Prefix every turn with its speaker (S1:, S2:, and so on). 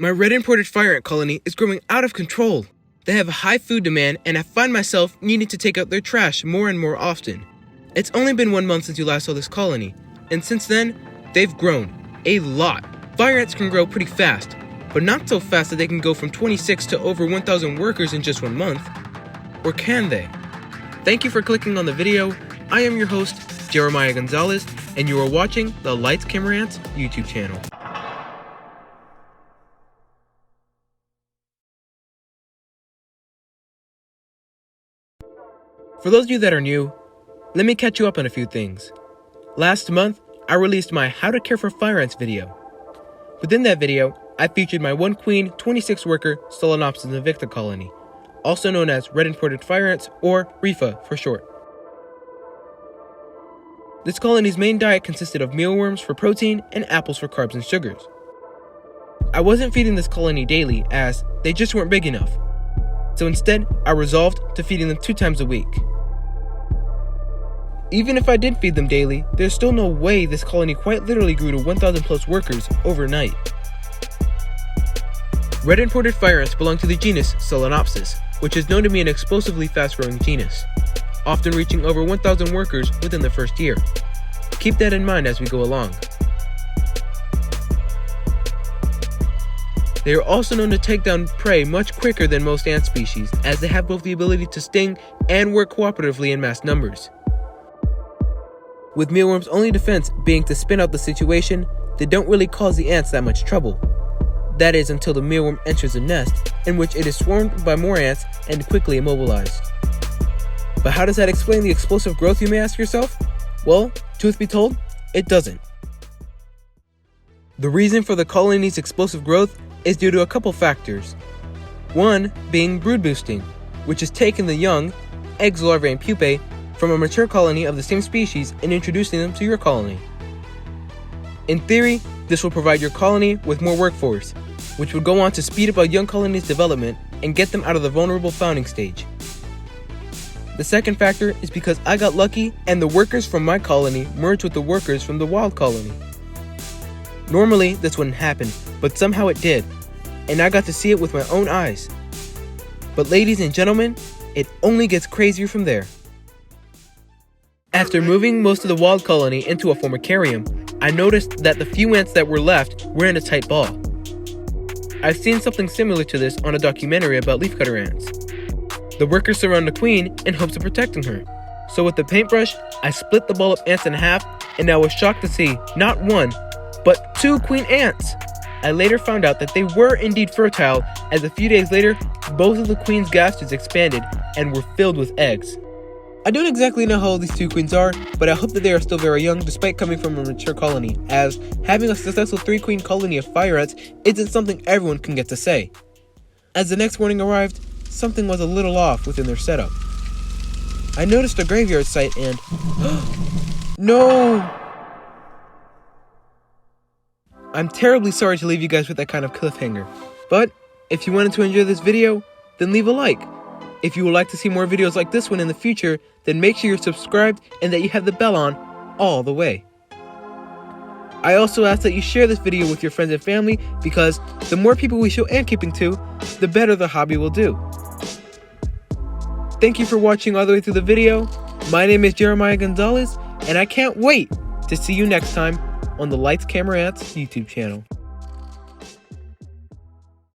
S1: My red imported fire ant colony is growing out of control. They have a high food demand, and I find myself needing to take out their trash more and more often. It's only been 1 month since you last saw this colony, and since then, they've grown a lot. Fire ants can grow pretty fast, but not so fast that they can go from 26 to over 1,000 workers in just 1 month. Or can they? Thank you for clicking on the video. I am your host, Jeremiah Gonzalez, and you are watching the Lights Camera Ants YouTube channel. For those of you that are new, let me catch you up on a few things. Last month, I released my How to Care for Fire Ants video. Within that video, I featured my 1 queen, 26 worker Solenopsis invicta colony, also known as red imported fire ants, or RIFA for short. This colony's main diet consisted of mealworms for protein and apples for carbs and sugars. I wasn't feeding this colony daily as they just weren't big enough. So instead, I resolved to feeding them 2 times a week. Even if I did feed them daily, there's still no way this colony quite literally grew to 1,000 plus workers overnight. Red imported fire ants belong to the genus Solenopsis, which is known to be an explosively fast-growing genus, often reaching over 1,000 workers within the first year. Keep that in mind as we go along. They are also known to take down prey much quicker than most ant species, as they have both the ability to sting and work cooperatively in mass numbers. With mealworms' only defense being to spin out the situation, they don't really cause the ants that much trouble. That is until the mealworm enters a nest, in which it is swarmed by more ants and quickly immobilized. But how does that explain the explosive growth, you may ask yourself? Well, truth be told, it doesn't. The reason for the colony's explosive growth is due to a couple factors. One being brood boosting, which is taking the young, eggs, larvae, and pupae from a mature colony of the same species and introducing them to your colony. In theory, this will provide your colony with more workforce, which would go on to speed up a young colony's development and get them out of the vulnerable founding stage. The second factor is because I got lucky and the workers from my colony merged with the workers from the wild colony. Normally, this wouldn't happen, but somehow it did, and I got to see it with my own eyes. But ladies and gentlemen, it only gets crazier from there. After moving most of the wild colony into a formicarium, I noticed that the few ants that were left were in a tight ball. I've seen something similar to this on a documentary about leafcutter ants. The workers surround the queen in hopes of protecting her. So with the paintbrush, I split the ball of ants in half, and I was shocked to see not 1, but 2 queen ants. I later found out that they were indeed fertile, as a few days later, both of the queen's gastrons expanded and were filled with eggs. I don't exactly know how old these 2 queens are, but I hope that they are still very young despite coming from a mature colony, as having a successful 3-queen colony of fire ants isn't something everyone can get to say. As the next morning arrived, something was a little off within their setup. I noticed a graveyard site and... No! I'm terribly sorry to leave you guys with that kind of cliffhanger, but if you wanted to enjoy this video, then leave a like. If you would like to see more videos like this one in the future, then make sure you're subscribed and that you have the bell on all the way. I also ask that you share this video with your friends and family, because the more people we show ant keeping to, the better the hobby will do. Thank you for watching all the way through the video. My name is Jeremiah Gonzalez, and I can't wait to see you next time on the Lights Camera Ants YouTube channel.